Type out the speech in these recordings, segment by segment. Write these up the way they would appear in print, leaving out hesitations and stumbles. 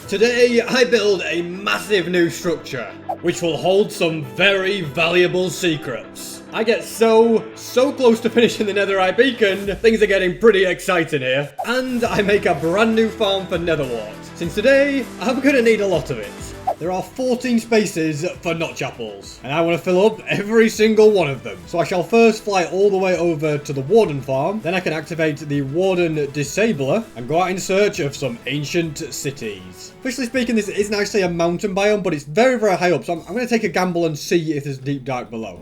Today I build a massive new structure, which will hold some very valuable secrets. I get so close to finishing the netherite beacon, things are getting pretty exciting here. And I make a brand new farm for netherwort. Since today, I'm gonna need a lot of it. There are 14 spaces for notch apples, and I want to fill up every single one of them. So I shall first fly all the way over to the Warden farm, then I can activate the Warden Disabler and go out in search of some ancient cities. Officially speaking, this isn't actually a mountain biome, but it's very, very high up, so I'm going to take a gamble and see if there's deep dark below.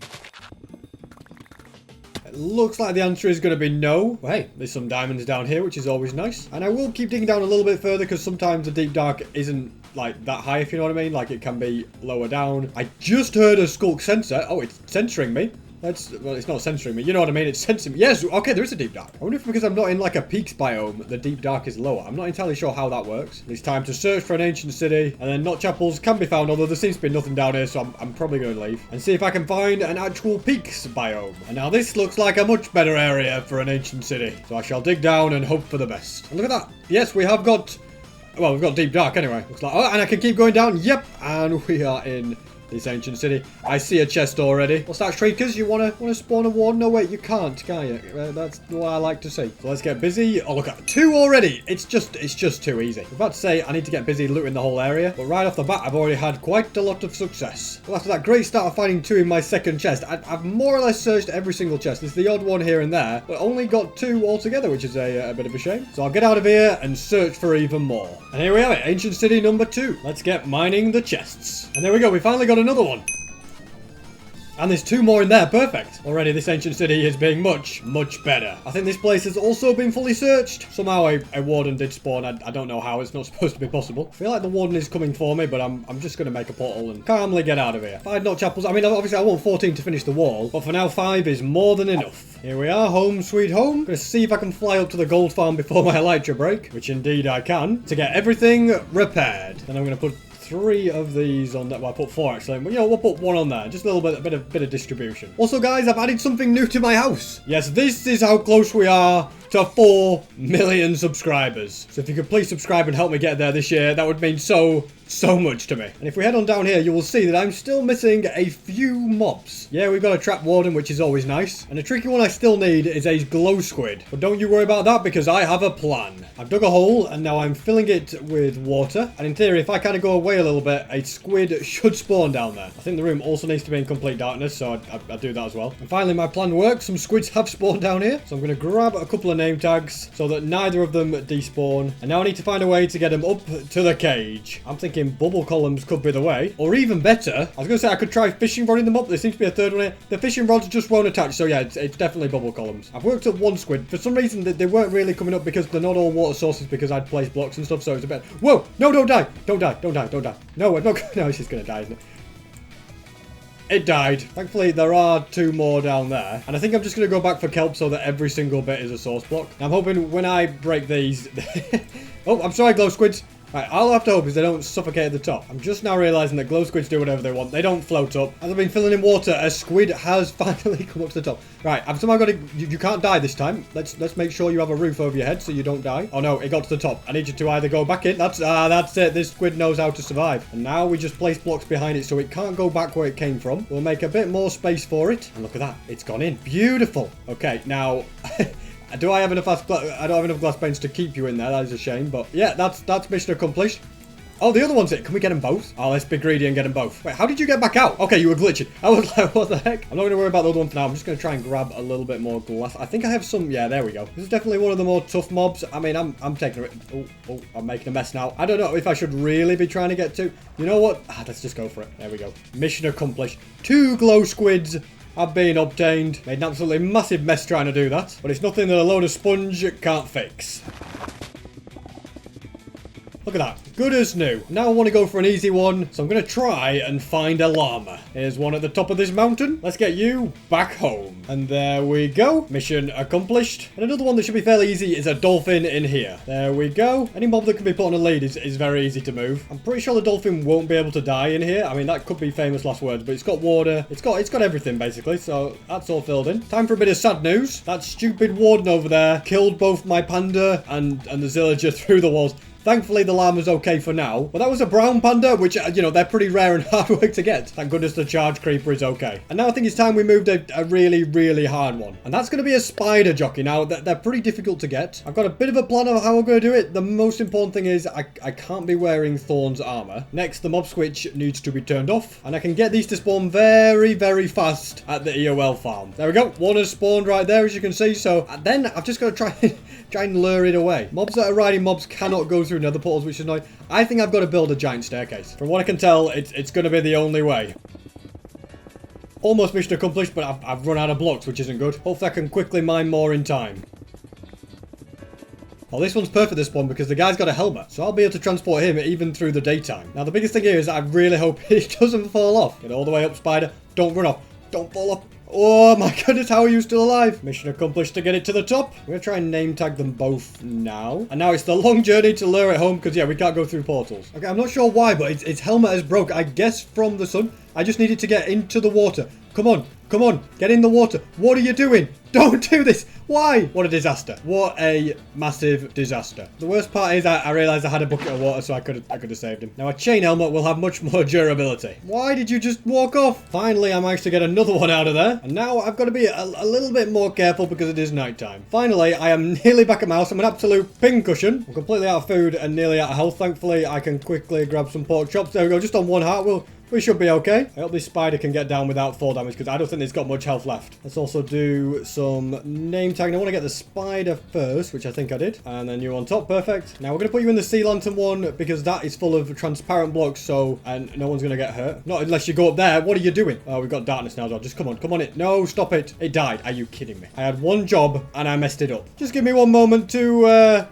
Looks like the answer is going to be no. Well, hey, there's some diamonds down here, which is always nice. And I will keep digging down a little bit further because sometimes the deep dark isn't like that high, if you know what I mean. Like it can be lower down. I just heard a skulk sensor. Oh, it's censoring me. Well, it's not censoring me. You know what I mean? It's censoring me. Yes, okay, there is a deep dark. I wonder if because I'm not in like a peaks biome, the deep dark is lower. I'm not entirely sure how that works. It's time to search for an ancient city, and then notch apples can be found, although there seems to be nothing down here, so I'm probably going to leave and see if I can find an actual peaks biome. And now this looks like a much better area for an ancient city. So I shall dig down and hope for the best. And look at that. Yes, we have got, well, we've got deep dark anyway. Looks like, oh, and I can keep going down. Yep, and we are in this ancient city. I see a chest already. What's that, Shriekers? You wanna spawn a ward? No, wait, you can't, can you? That's what I like to see. So let's get busy. Oh, look at 2 already. It's just too easy. I'm about to say I need to get busy looting the whole area, but right off the bat, I've already had quite a lot of success. Well, after that great start of finding 2 in my second chest, I've more or less searched every single chest. There's the odd one here and there, but only got 2 altogether, which is a bit of a shame. So I'll get out of here and search for even more. And here we have it, ancient city number 2. Let's get mining the chests. And there we go. We finally got another one. And there's 2 more in there. Perfect. Already this ancient city is being much better. I think this place has also been fully searched. Somehow a warden did spawn. I don't know how. It's not supposed to be possible. I feel like the warden is coming for me, but I'm just going to make a portal and calmly get out of here. 5 notch apples. I mean, obviously I want 14 to finish the wall, but for now 5 is more than enough. Here we are, home sweet home. Gonna see if I can fly up to the gold farm before my elytra break, which indeed I can, to get everything repaired. Then I'm going to put 3 of these on that. Well, I put 4 actually, but you know, we'll put 1 on there. Just a little bit of distribution. Also, guys, I've added something new to my house. Yes, this is how close we are to 4 million subscribers. So if you could please subscribe and help me get there this year, that would mean so much to me. And if we head on down here, you will see that I'm still missing a few mobs. Yeah, we've got a trap warden, which is always nice. And a tricky one I still need is a glow squid. But don't you worry about that because I have a plan. I've dug a hole and now I'm filling it with water. And in theory, if I kind of go away a little bit, a squid should spawn down there. I think the room also needs to be in complete darkness, so I'll do that as well. And finally, my plan works. Some squids have spawned down here. So I'm going to grab a couple of name tags so that neither of them despawn. And now I need to find a way to get them up to the cage. I'm thinking bubble columns could be the way. Or even better, I was going to say I could try fishing rodding them up. There seems to be a third one here. The fishing rods just won't attach. So yeah, it's definitely bubble columns. I've worked up 1 squid. For some reason, they weren't really coming up because they're not all water sources because I'd placed blocks and stuff. So it's a bit... Whoa! No, don't die! Don't die! Don't die! Don't die! No, I'm not... No, it's just going to die, isn't it? It died. Thankfully, there are 2 more down there. And I think I'm just going to go back for kelp so that every single bit is a source block. Now, I'm hoping when I break these... Oh, I'm sorry, glow squids. Right, all I have to hope is they don't suffocate at the top. I'm just now realising that glow squids do whatever they want. They don't float up. As I've been filling in water, a squid has finally come up to the top. Right, I've somehow got to... You can't die this time. Let's make sure you have a roof over your head so you don't die. Oh no, it got to the top. I need you to either go back in. That's it. This squid knows how to survive. And now we just place blocks behind it so it can't go back where it came from. We'll make a bit more space for it. And look at that. It's gone in. Beautiful. Okay, now... Do I have enough I don't have enough glass panes to keep you in there. That is a shame. But yeah, that's mission accomplished. Oh, the other one's it. Can we get them both? Oh, let's be greedy and get them both. Wait, how did you get back out? Okay, you were glitching. I was like, what the heck? I'm not going to worry about the other one for now. I'm just going to try and grab a little bit more glass. I think I have some. Yeah, there we go. This is definitely one of the more tough mobs. I mean, I'm taking it. Oh, I'm making a mess now. I don't know if I should really be trying to get to. You know what? Let's just go for it. There we go. Mission accomplished. 2 glow squids have been obtained. Made an absolutely massive mess trying to do that. But it's nothing that a load of sponge can't fix. Look at that. Good as new. Now I want to go for an easy one, so I'm going to try and find a llama. Here's one at the top of this mountain. Let's get you back home. And there we go. Mission accomplished. And another one that should be fairly easy is a dolphin in here. There we go. Any mob that can be put on a lead is very easy to move. I'm pretty sure the dolphin won't be able to die in here. I mean, that could be famous last words, but it's got water. It's got everything, basically, so that's all filled in. Time for a bit of sad news. That stupid warden over there killed both my panda and the villager through the walls. Thankfully, the llama's okay for now. But that was a brown panda, which, you know, they're pretty rare and hard work to get. Thank goodness the charge creeper is okay. And now I think it's time we moved a really, really hard one. And that's going to be a spider jockey. Now, they're pretty difficult to get. I've got a bit of a plan of how I'm going to do it. The most important thing is I can't be wearing Thorn's armor. Next, the mob switch needs to be turned off. And I can get these to spawn very, very fast at the EOL farm. There we go. One has spawned right there, as you can see. So then I've just got to try and lure it away. Mobs that are riding mobs cannot go through nether portals, which is annoying. I think I've got to build a giant staircase. From what I can tell, it's going to be the only way. Almost mission accomplished, but I've run out of blocks, which isn't good. Hopefully I can quickly mine more in time. Well, this one's perfect, this one, because the guy's got a helmet, so I'll be able to transport him even through the daytime. Now, the biggest thing here is I really hope he doesn't fall off. Get all the way up, spider. Don't run off. Don't fall off. Oh my goodness, how are you still alive? Mission accomplished to get it to the top. We're going to try and name tag them both now. And now it's the long journey to lure it home, because, yeah, we can't go through portals. Okay, I'm not sure why, but its helmet has broke. I guess from the sun. I just need it to get into the water. Come on. Come on. Get in the water. What are you doing? Don't do this. Why? What a disaster. What a massive disaster. The worst part is I realized I had a bucket of water, so I could have saved him. Now, a chain helmet will have much more durability. Why did you just walk off? Finally, I managed to get another one out of there. And now I've got to be a little bit more careful because it is nighttime. Finally, I am nearly back at my house. I'm an absolute pincushion. I'm completely out of food and nearly out of health. Thankfully, I can quickly grab some pork chops. There we go. Just on one heart. We should be okay. I hope this spider can get down without 4 damage because I don't think it's got much health left. Let's also do some name tagging. I want to get the spider first, which I think I did. And then you on top. Perfect. Now we're going to put you in the sea lantern one because that is full of transparent blocks. So, and no one's going to get hurt. Not unless you go up there. What are you doing? Oh, we've got darkness now as well. Just come on. Come on it. No, stop it. It died. Are you kidding me? I had one job and I messed it up. Just give me one moment to,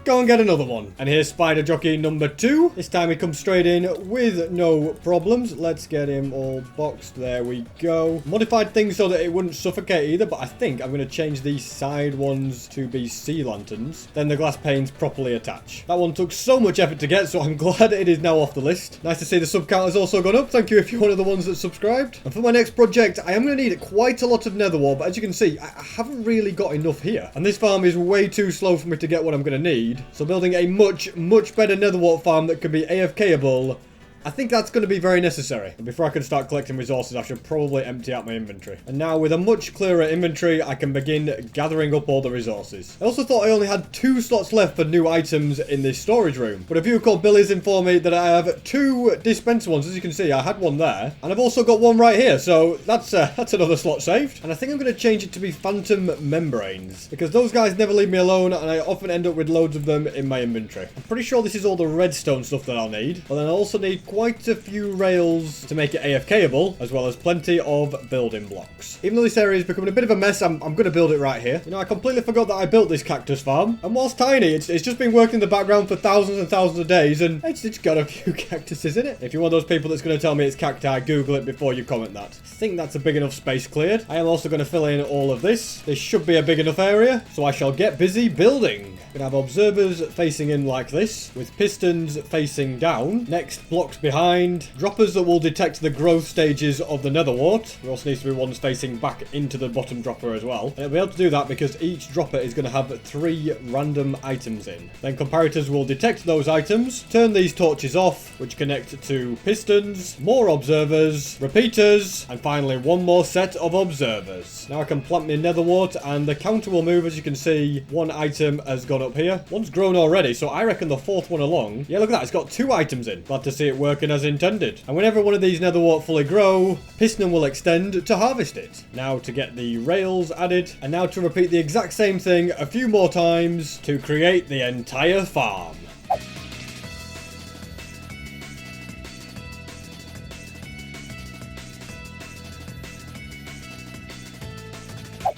go and get another one. And here's spider jockey number 2. This time he comes straight in with no problems. Let's get him all boxed. There we go. Modified things so that it wouldn't suffocate either, but I think I'm going to change these side ones to be sea lanterns. Then the glass panes properly attach. That one took so much effort to get, so I'm glad it is now off the list. Nice to see the sub count has also gone up. Thank you if you're one of the ones that subscribed. And for my next project, I am going to need quite a lot of nether wall, but as you can see, I haven't really got enough here. And this farm is way too slow for me to get what I'm going to need. So building a much better netherwart farm that can be AFKable, I think that's going to be very necessary. But before I can start collecting resources, I should probably empty out my inventory. And now with a much clearer inventory, I can begin gathering up all the resources. I also thought I only had 2 slots left for new items in this storage room. But a viewer called Billy's informed me that I have 2 dispenser ones. As you can see, I had one there. And I've also got one right here. So that's another slot saved. And I think I'm going to change it to be phantom membranes. Because those guys never leave me alone. And I often end up with loads of them in my inventory. I'm pretty sure this is all the redstone stuff that I'll need. But then I also need quite a few rails to make it AFKable, as well as plenty of building blocks. Even though this area is becoming a bit of a mess, I'm going to build it right here. You know, I completely forgot that I built this cactus farm. And whilst tiny, it's just been working in the background for thousands and thousands of days, and it's got a few cactuses in it. If you're one of those people that's going to tell me it's cacti, Google it before you comment that. I think that's a big enough space cleared. I am also going to fill in all of this. This should be a big enough area, so I shall get busy building. We're going to have observers facing in like this, with pistons facing down. Next, blocks behind. Droppers that will detect the growth stages of the netherwart. There also needs to be ones facing back into the bottom dropper as well. And it'll be able to do that because each dropper is going to have 3 random items in. Then comparators will detect those items, turn these torches off, which connect to pistons, more observers, repeaters, and finally one more set of observers. Now I can plant my netherwart and the counter will move. As you can see, 1 item has gone up here. One's grown already, so I reckon the 4th one along. Yeah, look at that. It's got 2 items in. Glad to see it working as intended. And whenever one of these netherwart fully grow, piston will extend to harvest it. Now to get the rails added, and now to repeat the exact same thing a few more times to create the entire farm.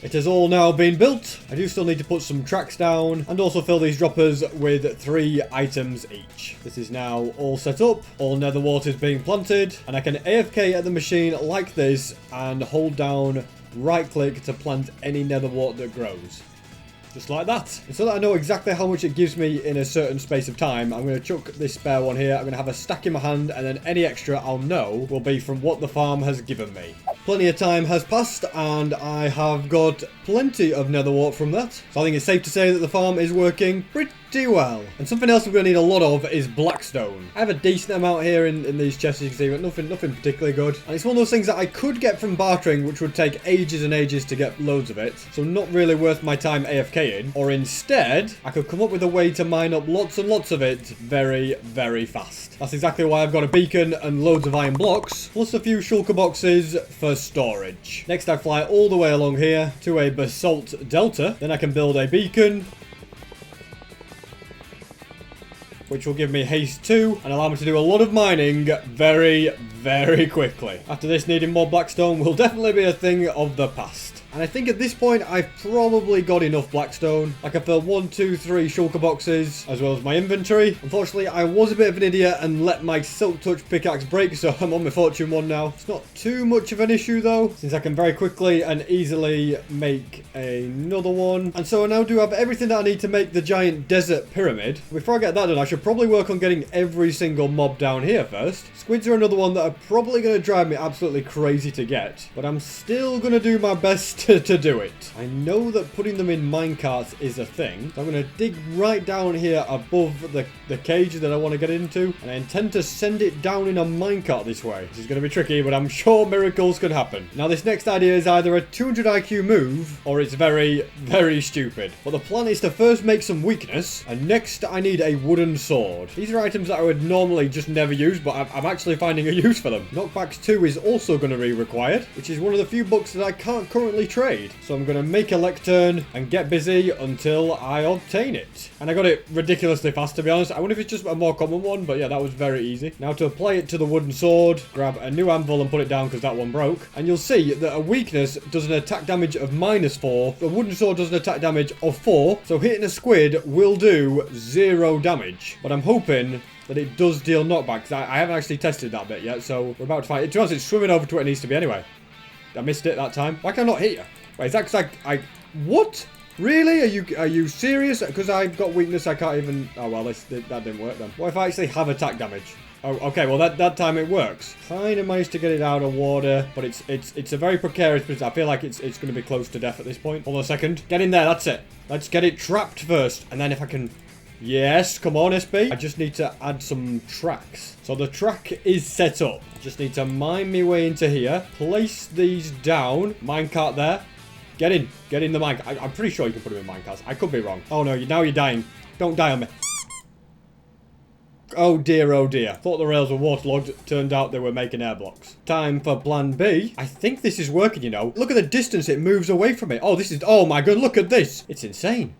It has all now been built. I do still need to put some tracks down and also fill these droppers with 3 items each. This is now all set up. All netherwart is being planted and I can AFK at the machine like this and hold down right click to plant any netherwart that grows. Just like that. And so that I know exactly how much it gives me in a certain space of time, I'm going to chuck this spare one here. I'm going to have a stack in my hand, and then any extra I'll know will be from what the farm has given me. Plenty of time has passed, and I have got plenty of netherwart from that. So I think it's safe to say that the farm is working pretty pretty well. And something else we're going to need a lot of is blackstone. I have a decent amount here in these chests, you can see, but nothing particularly good. And it's one of those things that I could get from bartering, which would take ages and ages to get loads of it. So not really worth my time AFKing. Or instead, I could come up with a way to mine up lots and lots of it very, very fast. That's exactly why I've got a beacon and loads of iron blocks, plus a few shulker boxes for storage. Next, I fly all the way along here to a basalt delta. Then I can build a beacon, which will give me haste 2 and allow me to do a lot of mining very, very quickly. After this, needing more blackstone will definitely be a thing of the past. And I think at this point, I've probably got enough blackstone. I can fill 1, 2, 3 shulker boxes, as well as my inventory. Unfortunately, I was a bit of an idiot and let my silk touch pickaxe break, so I'm on my fortune 1 now. It's not too much of an issue though, since I can very quickly and easily make another one. And so I now do have everything that I need to make the giant desert pyramid. Before I get that done, I should probably work on getting every single mob down here first. Squids are another one that are probably going to drive me absolutely crazy to get, but I'm still going to do my best to do it. I know that putting them in minecarts is a thing, so I'm going to dig right down here above the cage that I want to get into, and I intend to send it down in a minecart this way. This is going to be tricky, but I'm sure miracles could happen. Now this next idea is either a 200 IQ move, or it's very, very stupid. But the plan is to first make some weakness, and next I need a wooden sword. These are items that I would normally just never use, but I'm actually finding a use for them. Knockbacks 2 is also going to be required, which is one of the few books that I can't currently trade. So I'm going to make a lectern and get busy until I obtain it. And I got it ridiculously fast, to be honest. I wonder if it's just a more common one, but yeah, that was very easy. Now to apply it to the wooden sword, grab a new anvil and put it down because that one broke. And you'll see that a weakness does an attack damage of -4. The wooden sword does an attack damage of 4. So hitting a squid will do 0 damage. But I'm hoping that it does deal knockbacks. I haven't actually tested that bit yet, so we're about to fight it. To be honest, it's swimming over to where it needs to be anyway. I missed it that time. Why can I not hit you? Wait, is that because I... What? Really? Are you serious? Because I've got weakness, I can't even... Oh, well, that didn't work then. What if I actually have attack damage? Oh, okay, well, that time it works. Kind of managed to get it out of water, but it's a very precarious position. I feel like it's going to be close to death at this point. Hold on a second. Get in there, that's it. Let's get it trapped first, and then if I can... Yes, come on, SB. I just need to add some tracks. So the track is set up. Just need to mine my way into here. Place these down. Minecart there. Get in the minecart. I'm pretty sure you can put them in minecarts. I could be wrong. Oh no, now you're dying. Don't die on me. Oh dear, oh dear. Thought the rails were waterlogged. Turned out they were making air blocks. Time for plan B. I think this is working, you know. Look at the distance it moves away from me. Oh, this is... Oh my god, look at this. It's insane.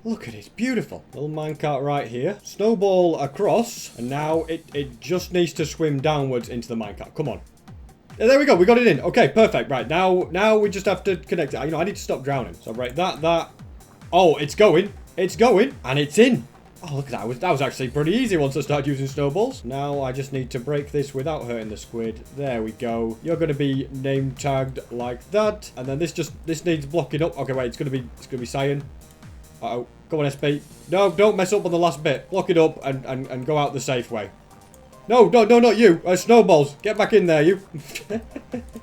Look at it, it's beautiful. Little minecart right here. Snowball across. And now it just needs to swim downwards into the minecart. Come on. There we go, we got it in. Okay, perfect. Right, now we just have to connect it. You know, I need to stop drowning. So break that. Oh, it's going. It's going. And it's in. Oh, look at that. That was actually pretty easy once I started using snowballs. Now I just need to break this without hurting the squid. There we go. You're going to be name tagged like that. And then this needs blocking up. Okay, wait, it's going to be cyan. Uh-oh. Come on, SB. No, don't mess up on the last bit. Block it up and go out the safe way. No, not you. Snowballs. Get back in there, you.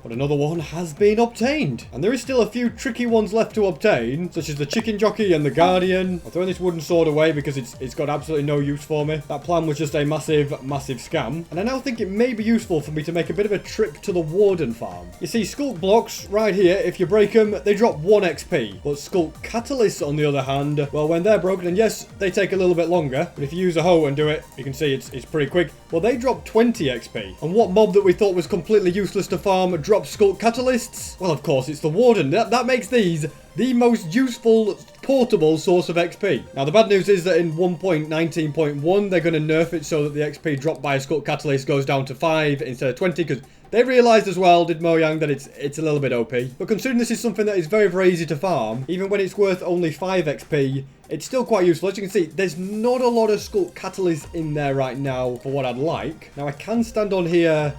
But another one has been obtained. And there is still a few tricky ones left to obtain, such as the chicken jockey and the guardian. I'm throwing this wooden sword away because it's got absolutely no use for me. That plan was just a massive scam. And I now think it may be useful for me to make a bit of a trip to the warden farm. You see, sculk blocks right here, if you break them, they drop 1 XP. But sculk catalysts, on the other hand, well, when they're broken, and yes, they take a little bit longer, but if you use a hoe and do it, you can see it's pretty quick. Well, they drop 20 XP. And what mob that we thought was completely useless to farm drops sculk catalysts? Well, of course, it's the warden. That makes these the most useful portable source of XP. Now, the bad news is that in 1.19.1, they're going to nerf it so that the XP dropped by a sculk catalyst goes down to 5 instead of 20, because they realised as well, did Mojang, that it's a little bit OP. But considering this is something that is very, very easy to farm, even when it's worth only 5 XP, it's still quite useful. As you can see, there's not a lot of sculk catalysts in there right now for what I'd like. Now, I can stand on here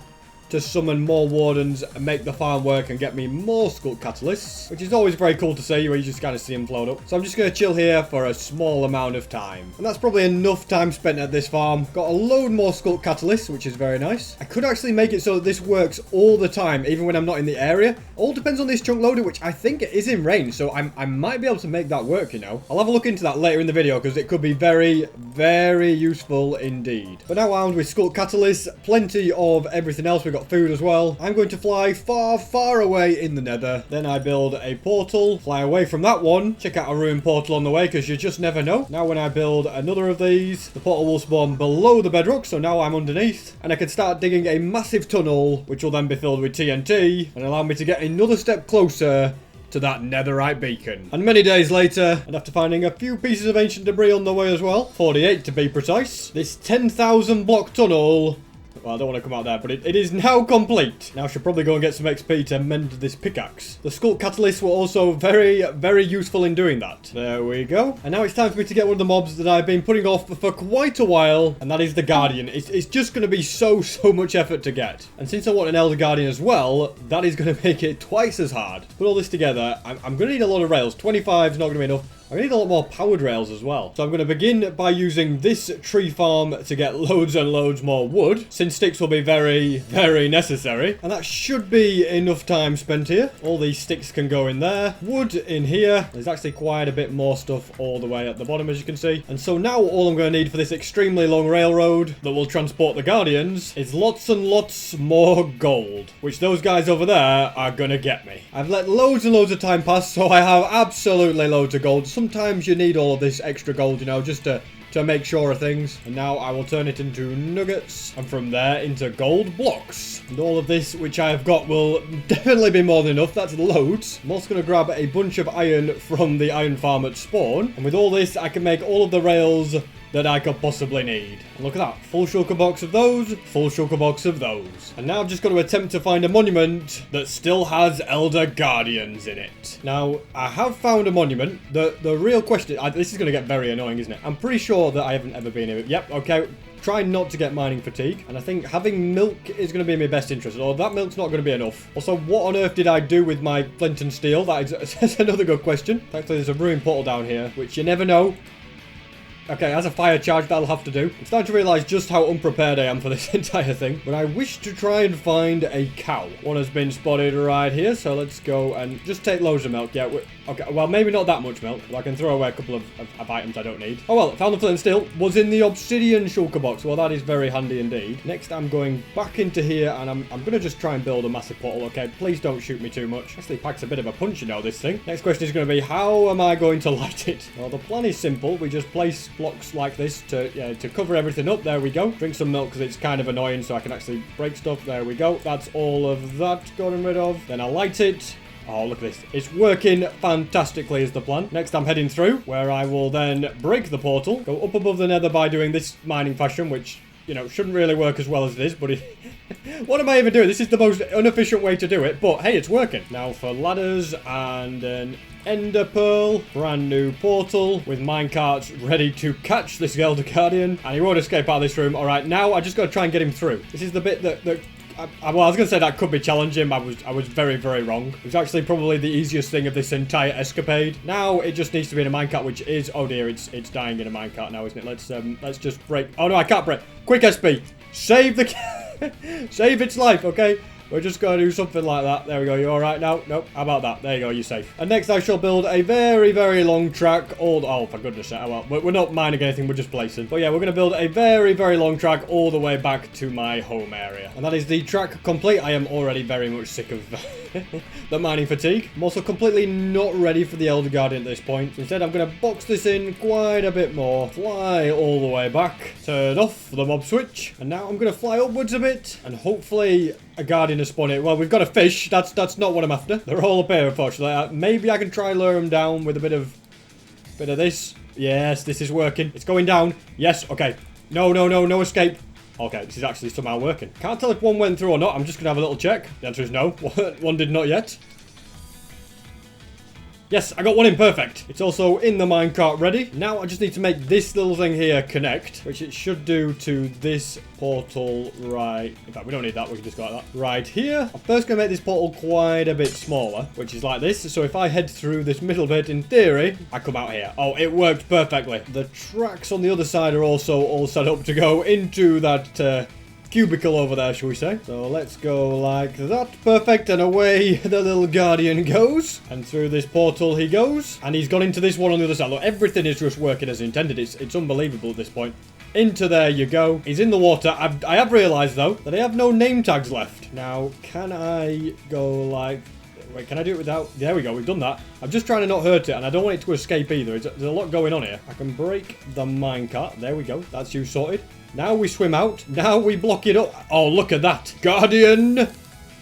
to summon more wardens and make the farm work and get me more Sculk Catalysts, which is always very cool to see, where you just kind of see them float up. So I'm just going to chill here for a small amount of time. And that's probably enough time spent at this farm. Got a load more Sculk Catalysts, which is very nice. I could actually make it so that this works all the time, even when I'm not in the area. All depends on this chunk loader, which I think is in range, so I might be able to make that work, you know. I'll have a look into that later in the video, because it could be very, very useful indeed. But now armed with Sculk Catalysts, plenty of everything else. We've got food as well. I'm going to fly far, far away in the nether. Then I build a portal, fly away from that one, check out a ruined portal on the way, because you just never know. Now when I build another of these, the portal will spawn below the bedrock, so now I'm underneath, and I can start digging a massive tunnel, which will then be filled with TNT, and allow me to get another step closer to that netherite beacon. And many days later, and after finding a few pieces of ancient debris on the way as well, 48 to be precise, this 10,000 block tunnel, well, I don't want to come out there, but it is now complete. Now I should probably go and get some XP to mend this pickaxe. The Sculk Catalysts were also very, very useful in doing that. There we go. And now it's time for me to get one of the mobs that I've been putting off for quite a while, and that is the Guardian. It's just going to be so much effort to get. And since I want an Elder Guardian as well, that is going to make it twice as hard. Put all this together, I'm going to need a lot of rails. 25 is not going to be enough. I need a lot more powered rails as well. So I'm going to begin by using this tree farm to get loads and loads more wood, since sticks will be very, very necessary. And that should be enough time spent here. All these sticks can go in there. Wood in here. There's actually quite a bit more stuff all the way at the bottom, as you can see. And so now all I'm going to need for this extremely long railroad that will transport the Guardians is lots and lots more gold, which those guys over there are going to get me. I've let loads and loads of time pass, so I have absolutely loads of gold. Sometimes you need all of this extra gold, you know, just to make sure of things. And now I will turn it into nuggets, and from there into gold blocks. And all of this which I have got will definitely be more than enough. That's loads. I'm also going to grab a bunch of iron from the iron farm at spawn, and with all this I can make all of the rails that I could possibly need. And look at that, full shulker box of those, full shulker box of those. And now I've just got to attempt to find a monument that still has Elder Guardians in it. Now, I have found a monument. The real question, this is going to get very annoying, isn't it? I'm pretty sure that I haven't ever been here. Yep, okay. Try not to get mining fatigue. And I think having milk is going to be in my best interest. Or that milk's not going to be enough. Also, what on earth did I do with my flint and steel? That's another good question. Thankfully, there's a ruined portal down here, which you never know. Okay, as a fire charge, that'll have to do. I'm starting to realise just how unprepared I am for this entire thing. But I wish to try and find a cow. One has been spotted right here, so let's go and just take loads of milk. Yeah, okay, well, maybe not that much milk, but I can throw away a couple of items I don't need. Oh, well, found the flint and steel. Was in the obsidian shulker box. Well, that is very handy indeed. Next, I'm going back into here, and I'm going to just try and build a massive portal, okay? Please don't shoot me too much. Actually, packs a bit of a punch, you know, this thing. Next question is going to be, how am I going to light it? Well, the plan is simple. We just place blocks like this to cover everything up. There we go. Drink some milk because it's kind of annoying, so I can actually break stuff. There we go. That's all of that gotten rid of. Then I light it. Oh, look at this. It's working fantastically is the plan. Next, I'm heading through, where I will then break the portal, go up above the nether by doing this mining fashion, which, you know, shouldn't really work as well as it is, but what am I even doing? This is the most inefficient way to do it, but hey, it's working. Now for ladders and an ender pearl, brand new portal with minecarts ready to catch this Elder Guardian, and he won't escape out of this room. All right, now I just got to try and get him through. This is the bit that well, I was going to say that could be challenging. I was very, very wrong. It was actually probably the easiest thing of this entire escapade. Now it just needs to be in a minecart, which is, oh dear, it's dying in a minecart now, isn't it? Let's just break. Oh no, I can't break. Quick SP, save the save its life, okay? We're just going to do something like that. There we go. You all right now? Nope. How about that? There you go. You're safe. And next, I shall build a very, very long track. Oh, for goodness sake. Well, we're not mining anything. We're just placing. But yeah, we're going to build a very, very long track all the way back to my home area. And that is the track complete. I am already very much sick of the mining fatigue. I'm also completely not ready for the Elder Guardian at this point. So instead, I'm going to box this in quite a bit more. Fly all the way back. Turn off the mob switch. And now I'm going to fly upwards a bit. And hopefully a Guardian has spawned it. Well, we've got a fish. That's not what I'm after. They're all up here, unfortunately. Maybe I can try lure them down with a bit of this. Yes, this is working. It's going down. Yes, okay. No escape. Okay, this is actually somehow working. Can't tell if one went through or not. I'm just going to have a little check. The answer is no. One did not yet. Yes, I got one in, perfect. It's also in the minecart ready. Now I just need to make this little thing here connect, which it should do to this portal right. In fact, we don't need that. We can just go like that. Right here. I'm first going to make this portal quite a bit smaller, which is like this. So if I head through this middle bit, in theory, I come out here. Oh, it worked perfectly. The tracks on the other side are also all set up to go into that cubicle over there, shall we say. So let's go like that. Perfect. And away the little guardian goes. And through this portal he goes. And he's gone into this one on the other side. Look, everything is just working as intended. It's unbelievable at this point. Into there you go. He's in the water. I have realised, though, that I have no name tags left. Now, can I go like... Wait, can I do it without... There we go, we've done that. I'm just trying to not hurt it, and I don't want it to escape either. There's a lot going on here. I can break the minecart. There we go. That's you sorted. Now we swim out. Now we block it up. Oh, look at that. Guardian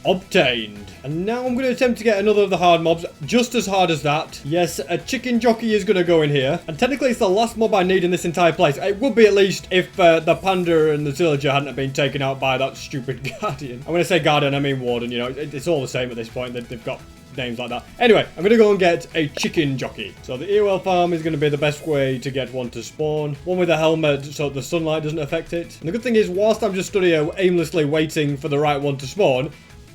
obtained. And now I'm going to attempt to get another of the hard mobs, just as hard as that. Yes, a chicken jockey is going to go in here. And technically it's the last mob I need in this entire place. It would be at least if the panda and the villager hadn't been taken out by that stupid guardian. I'm going to say guardian, I mean warden, you know. It's all the same at this point. They've got names like that. Anyway, I'm going to go and get a chicken jockey. So the earwell farm is going to be the best way to get one to spawn. One with a helmet so the sunlight doesn't affect it. And the good thing is, whilst I'm just stood here aimlessly waiting for the right one to spawn,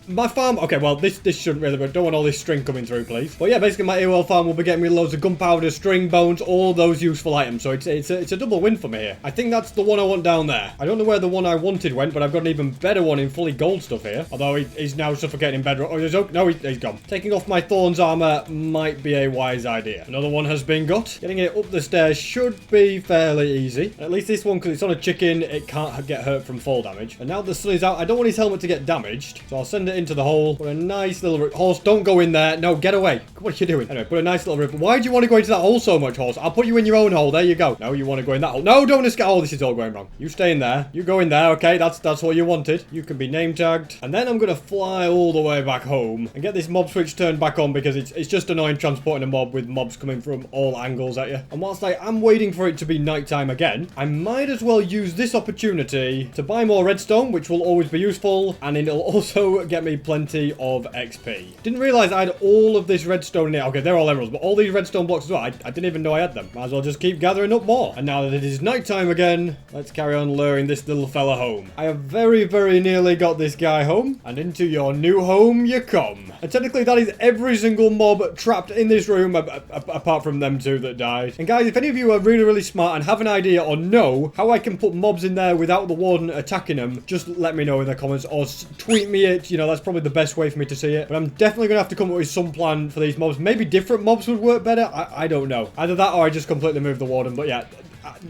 my farm... Okay, well, this shouldn't really... But don't want all this string coming through, please. But yeah, basically my AOL farm will be getting me loads of gunpowder, string, bones, all those useful items. So it's a double win for me here. I think that's the one I want down there. I don't know where the one I wanted went, but I've got an even better one in fully gold stuff here. Although he's now suffocating in bedrock. Oh, no, he's gone. Taking off my thorns armor might be a wise idea. Another one has been got. Getting it up the stairs should be fairly easy. At least this one, because it's on a chicken, it can't get hurt from fall damage. And now the sun is out. I don't want his helmet to get damaged. So I'll send it into the hole. Put a nice little... Horse, don't go in there. No, get away. What are you doing? Anyway, put a nice little rip. Why do you want to go into that hole so much, horse? I'll put you in your own hole. There you go. No, you want to go in that hole. No, don't escape. Oh, this is all going wrong. You stay in there. You go in there, okay? That's what you wanted. You can be name tagged. And then I'm going to fly all the way back home and get this mob switch turned back on because it's just annoying transporting a mob with mobs coming from all angles at you. And whilst I am waiting for it to be nighttime again, I might as well use this opportunity to buy more redstone, which will always be useful. And it'll also get me plenty of XP. Didn't realize I had all of this redstone in here. Okay, they're all emeralds, but all these redstone blocks as well. I didn't even know I had them. Might as well just keep gathering up more. And now that it is nighttime again, let's carry on luring this little fella home. I have very, very nearly got this guy home. And into your new home you come. And technically that is every single mob trapped in this room, apart from them two that died. And guys, if any of you are really, really smart and have an idea or know how I can put mobs in there without the warden attacking them, just let me know in the comments or tweet me it. You know, that's probably the best way for me to see it. But I'm definitely going to have to come up with some plan for these mobs. Maybe different mobs would work better. I don't know. Either that or I just completely move the warden. But yeah,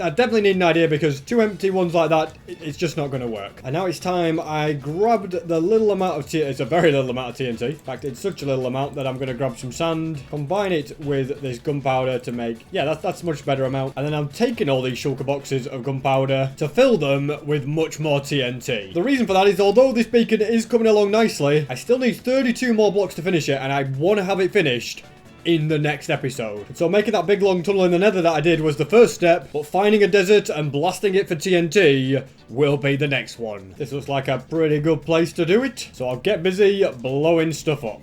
I definitely need an idea because two empty ones like that, it's just not going to work. And now it's time I grabbed the little amount of TNT. It's a very little amount of TNT. In fact, it's such a little amount that I'm going to grab some sand, combine it with this gunpowder to make... Yeah, that's a much better amount. And then I'm taking all these shulker boxes of gunpowder to fill them with much more TNT. The reason for that is although this beacon is coming along nicely, I still need 32 more blocks to finish it, and I want to have it finished in the next episode. So making that big long tunnel in the nether that I did was the first step, but finding a desert and blasting it for TNT will be the next one. This looks like a pretty good place to do it, so I'll get busy blowing stuff up.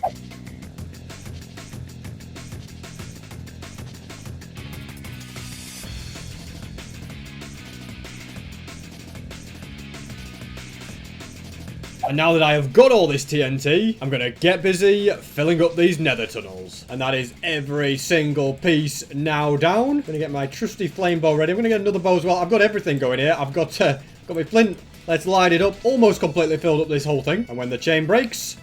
And now that I have got all this TNT, I'm going to get busy filling up these nether tunnels. And that is every single piece now down. I'm going to get my trusty flame bow ready. I'm going to get another bow as well. I've got everything going here. I've got my flint. Let's light it up. Almost completely filled up this whole thing. And when the chain breaks,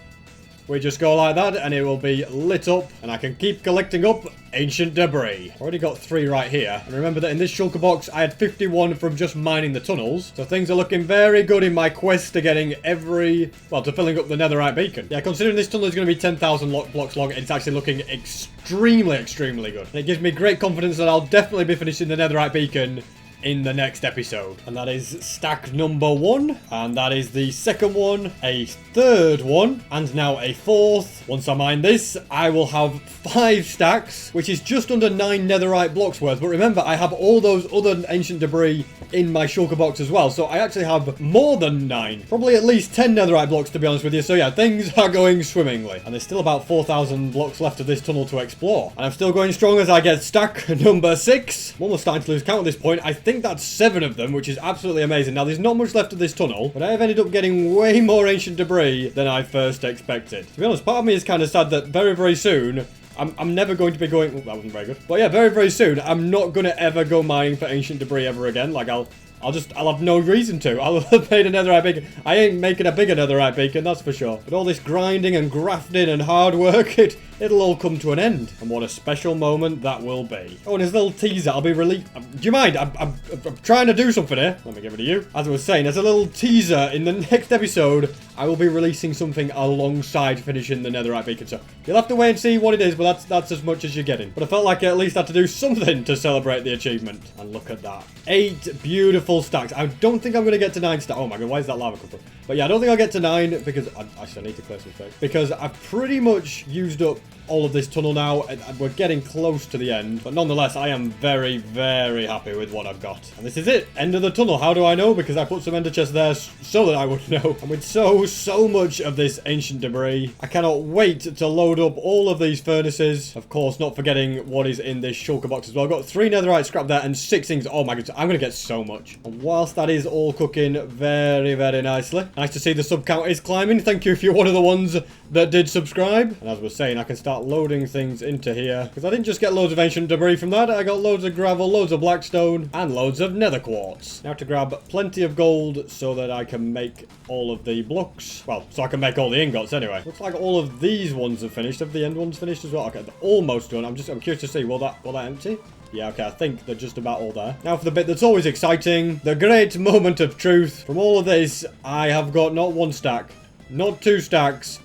we just go like that and it will be lit up. And I can keep collecting up ancient debris. Already got 3 right here. And remember that in this shulker box, I had 51 from just mining the tunnels. So things are looking very good in my quest to getting to filling up the netherite beacon. Yeah, considering this tunnel is going to be 10,000 blocks long, it's actually looking extremely, extremely good. And it gives me great confidence that I'll definitely be finishing the netherite beacon in the next episode. And that is stack number 1, and that is the second one, a third one, and now a fourth. Once I mine this, I will have 5 stacks, which is just under 9 netherite blocks worth. But remember, I have all those other ancient debris in my shulker box as well. So I actually have more than 9. Probably at least 10 netherite blocks, to be honest with you. So yeah, things are going swimmingly. And there's still about 4,000 blocks left of this tunnel to explore. And I'm still going strong as I get stack number 6. I'm almost starting to lose count at this point. I think that's 7 of them, which is absolutely amazing. Now, there's not much left of this tunnel, but I have ended up getting way more ancient debris than I first expected. To be honest, part of me is kind of sad that very, very soon, I'm never going to be going... Oh, that wasn't very good. But yeah, very, very soon, I'm not going to ever go mining for ancient debris ever again. Like, I'll have no reason to. I'll have made a netherite beacon. I ain't making a bigger netherite beacon, that's for sure. But all this grinding and grafting and hard work, it'll all come to an end. And what a special moment that will be. Oh, and there's a little teaser. I'll be released. Do you mind? I'm trying to do something here. Let me give it to you. As I was saying, there's a little teaser in the next episode. I will be releasing something alongside finishing the netherite beacon. So you'll have to wait and see what it is, but that's as much as you're getting. But I felt like I at least had to do something to celebrate the achievement. And look at that. 8 beautiful stacks. I don't think I'm going to get to 9 stacks. Oh my god, why is that lava come from? But yeah, I don't think I'll get to 9 because I need to clear some space. Because I've pretty much used up all of this tunnel now, and we're getting close to the end. But nonetheless, I am very, very happy with what I've got. And this is it. End of the tunnel. How do I know? Because I put some ender chests there so that I would know. And with so much of this ancient debris, I cannot wait to load up all of these furnaces. Of course, not forgetting what is in this shulker box as well. I've got 3 netherite scrap there and 6 things. Oh my goodness, I'm going to get so much. And whilst that is all cooking very, very nicely, nice to see the sub count is climbing. Thank you if you're one of the ones that did subscribe. And as I was saying, I can start loading things into here, because I didn't just get loads of ancient debris from that. I got loads of gravel, loads of blackstone, and loads of nether quartz. Now to grab plenty of gold so that I can make all of the blocks. Well, so I can make all the ingots anyway. Looks like all of these ones are finished. Have the end ones finished as well? Okay, they're almost done. I'm curious to see, will that empty? Yeah, okay, I think they're just about all there. Now for the bit that's always exciting, the great moment of truth. From all of this, I have got not 1 stack, not 2 stacks,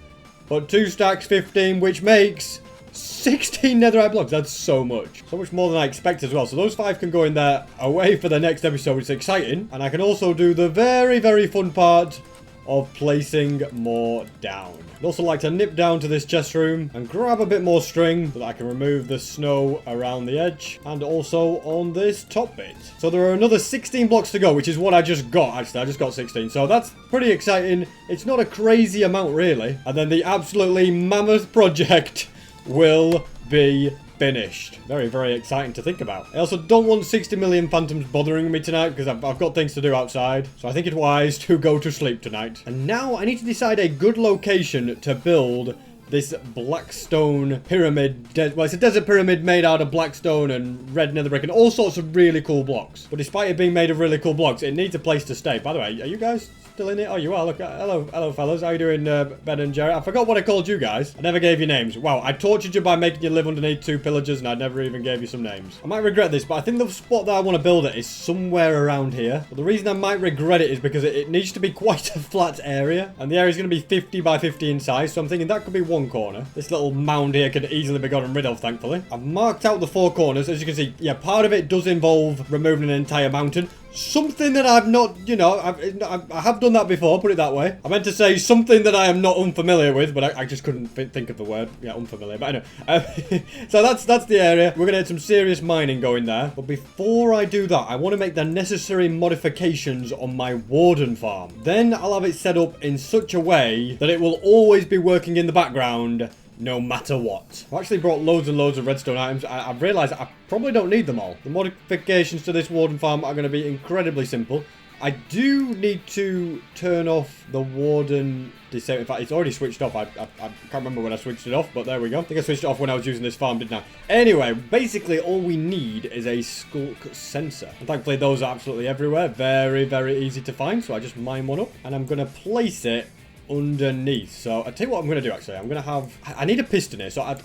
but 2 stacks 15, which makes 16 netherite blocks. That's so much. So much more than I expected as well. So those 5 can go in there away for the next episode, which is exciting. And I can also do the very, very fun part of placing more down. I'd also like to nip down to this chest room and grab a bit more string so that I can remove the snow around the edge and also on this top bit. So there are another 16 blocks to go, which is what I just got. Actually, I just got 16. So that's pretty exciting. It's not a crazy amount, really. And then the absolutely mammoth project will be finished. Very, very exciting to think about. I also don't want 60 million phantoms bothering me tonight because I've got things to do outside. So I think it's wise to go to sleep tonight. And now I need to decide a good location to build this blackstone pyramid. Well, it's a desert pyramid made out of blackstone and red nether brick and all sorts of really cool blocks. But despite it being made of really cool blocks, it needs a place to stay. By the way, are you guys still in it? Oh, you are. Look, hello, fellas. How you doing, Ben and Jerry? I forgot what I called you guys. I never gave you names. Wow, I tortured you by making you live underneath 2 pillagers, and I never even gave you some names. I might regret this, but I think the spot that I want to build it is somewhere around here. But the reason I might regret it is because it needs to be quite a flat area, and the area is going to be 50 by 50 in size, so I'm thinking that could be one corner. This little mound here could easily be gotten rid of, thankfully. I've marked out the 4 corners. As you can see, yeah, part of it does involve removing an entire mountain. Something that I've not, you know, I have done that before, put it that way. I meant to say something that I am not unfamiliar with, but I just couldn't think of the word. Yeah, unfamiliar, but anyway. So that's the area. We're going to get some serious mining going there. But before I do that, I want to make the necessary modifications on my warden farm. Then I'll have it set up in such a way that it will always be working in the background, no matter what. I've actually brought loads and loads of redstone items. I've realised I probably don't need them all. The modifications to this warden farm are going to be incredibly simple. I do need to turn off the warden disable. In fact, it's already switched off. I can't remember when I switched it off, but there we go. I think I switched it off when I was using this farm, didn't I? Anyway, basically all we need is a skulk sensor. And thankfully those are absolutely everywhere. Very, very easy to find. So I just mine one up and I'm going to place it underneath. So I'll tell you what I'm going to do actually. I'm going to have... I need a piston here. So right.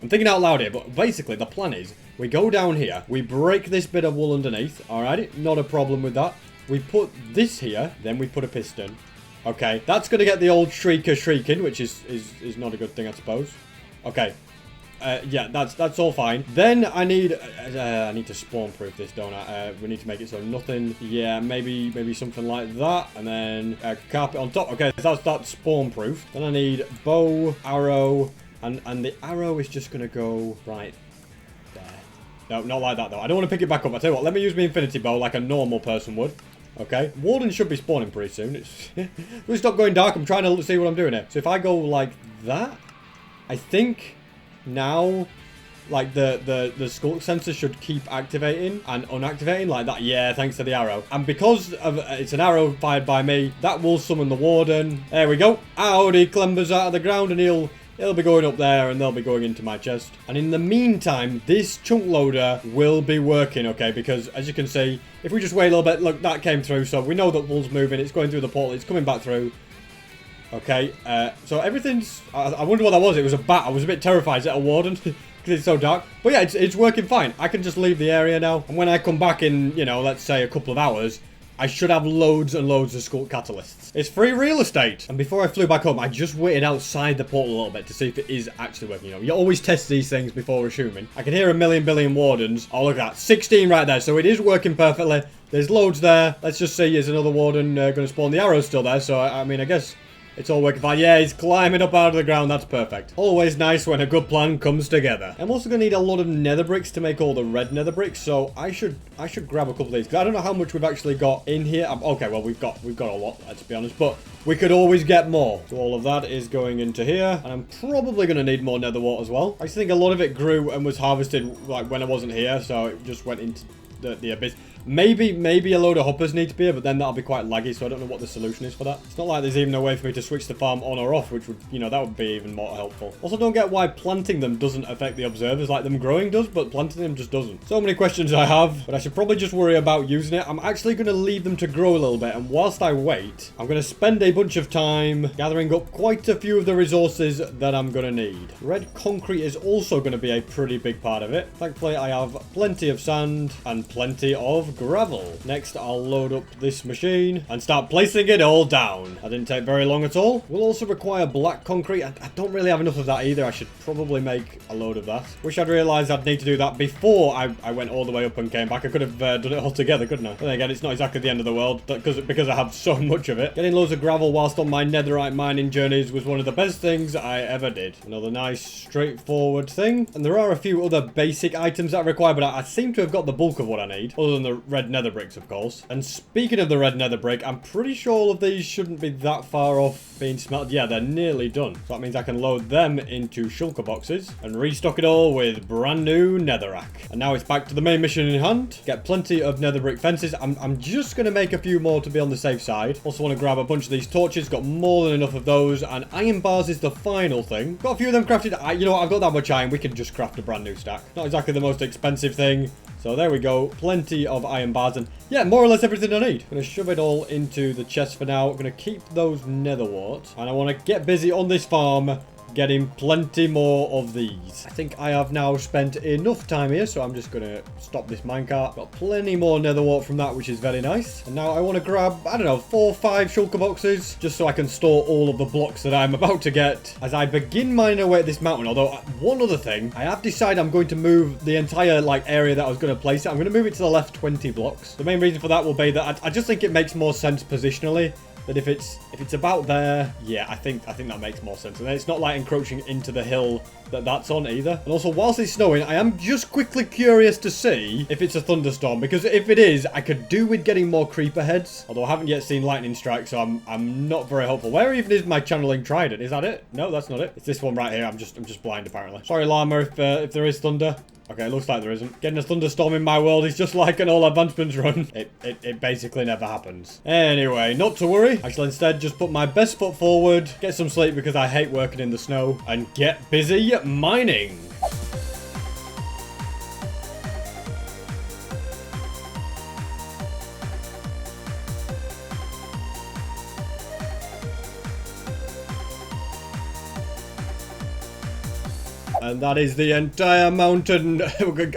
I'm thinking out loud here, but basically the plan is we go down here, we break this bit of wool underneath, alright? Not a problem with that. We put this here, then we put a piston. Okay, that's going to get the old shrieker shrieking, which is not a good thing, I suppose. Okay. Yeah, that's all fine. Then I need to spawn proof this, don't I? We need to make it so nothing. Yeah, maybe something like that, and then carpet on top. Okay, that's spawn proof. Then I need bow, arrow, and the arrow is just gonna go right there. No, not like that, though. I don't want to pick it back up. I tell you what, let me use my infinity bow like a normal person would. Okay. Warden should be spawning pretty soon. It's we stop going dark. I'm trying to see what I'm doing here. So if I go like that, I think now, like, the skull sensor should keep activating and unactivating like that. Yeah, thanks to the arrow. And because of it's an arrow fired by me, that will summon the warden. There we go. Out he clambers out of the ground, and he'll be going up there, and they'll be going into my chest. And in the meantime, this chunk loader will be working, okay? Because, as you can see, if we just wait a little bit, look, that came through. So we know that wool's moving. It's going through the portal. It's coming back through. Okay, so everything's... I wonder what that was. It was a bat. I was a bit terrified. Is that a warden? Because it's so dark. But yeah, it's working fine. I can just leave the area now. And when I come back in, you know, let's say a couple of hours, I should have loads and loads of skull catalysts. It's free real estate. And before I flew back home, I just waited outside the portal a little bit to see if it is actually working. You know, you always test these things before assuming. I can hear a million billion wardens. Oh, look at that. 16 right there. So it is working perfectly. There's loads there. Let's just see, is another warden going to spawn? The arrow's still there. So, I mean, I guess it's all working fine. Yeah, he's climbing up out of the ground. That's perfect. Always nice when a good plan comes together. I'm also going to need a lot of nether bricks to make all the red nether bricks. So I should grab a couple of these. Because I don't know how much we've actually got in here. Okay, well, we've got a lot, let's be honest. But we could always get more. So all of that is going into here. And I'm probably going to need more nether wart as well. I just think a lot of it grew and was harvested like when I wasn't here. So it just went into the abyss. Maybe a load of hoppers need to be here, but then that'll be quite laggy, so I don't know what the solution is for that. It's not like there's even a way for me to switch the farm on or off, which would, you know, that would be even more helpful. Also, don't get why planting them doesn't affect the observers like them growing does, but planting them just doesn't. So many questions I have, but I should probably just worry about using it. I'm actually going to leave them to grow a little bit, and whilst I wait, I'm going to spend a bunch of time gathering up quite a few of the resources that I'm going to need. Red concrete is also going to be a pretty big part of it. Thankfully, I have plenty of sand and plenty of gravel. Next, I'll load up this machine and start placing it all down. That didn't take very long at all. We'll also require black concrete. I don't really have enough of that either. I should probably make a load of that. Wish I'd realized I'd need to do that before I went all the way up and came back. I could have done it all together, couldn't I? But then again, it's not exactly the end of the world because I have so much of it. Getting loads of gravel whilst on my netherite mining journeys was one of the best things I ever did. Another nice straightforward thing. And there are a few other basic items that I require, but I seem to have got the bulk of what I need, other than the red nether bricks, of course. And speaking of the red nether brick, I'm pretty sure all of these shouldn't be that far off being smelted. Yeah, they're nearly done. So that means I can load them into shulker boxes and restock it all with brand new netherrack. And now it's back to the main mission in hand. Get plenty of nether brick fences. I'm just going to make a few more to be on the safe side. Also want to grab a bunch of these torches. Got more than enough of those. And iron bars is the final thing. Got a few of them crafted. You know what? I've got that much iron. We can just craft a brand new stack. Not exactly the most expensive thing. So there we go. Plenty of iron bars. And yeah, more or less everything I need. I'm going to shove it all into the chest for now. I'm going to keep those nether wart. And I want to get busy on this farm getting plenty more of these. I think I have now spent enough time here, so I'm just going to stop this minecart. Got plenty more nether wart from that, which is very nice. And now I want to grab, I don't know, 4 or 5 shulker boxes, just so I can store all of the blocks that I'm about to get as I begin mining away at this mountain. Although, one other thing, I have decided I'm going to move the entire, like, area that I was going to place it. I'm going to move it to the left 20 blocks. The main reason for that will be that I just think it makes more sense positionally. That if it's about there, yeah, I think that makes more sense. And then it's not like encroaching into the hill that's on either. And also, whilst it's snowing, I am just quickly curious to see if it's a thunderstorm. Because if it is, I could do with getting more creeper heads. Although I haven't yet seen lightning strike, so I'm not very hopeful. Where even is my channeling trident? Is that it? No, that's not it. It's this one right here. I'm just blind apparently. Sorry, llama, if there is thunder. Okay, it looks like there isn't. Getting a thunderstorm in my world is just like an all advancements run. It basically never happens. Anyway, not to worry. I shall instead just put my best foot forward, get some sleep because I hate working in the snow, and get busy mining. And that is the entire mountain.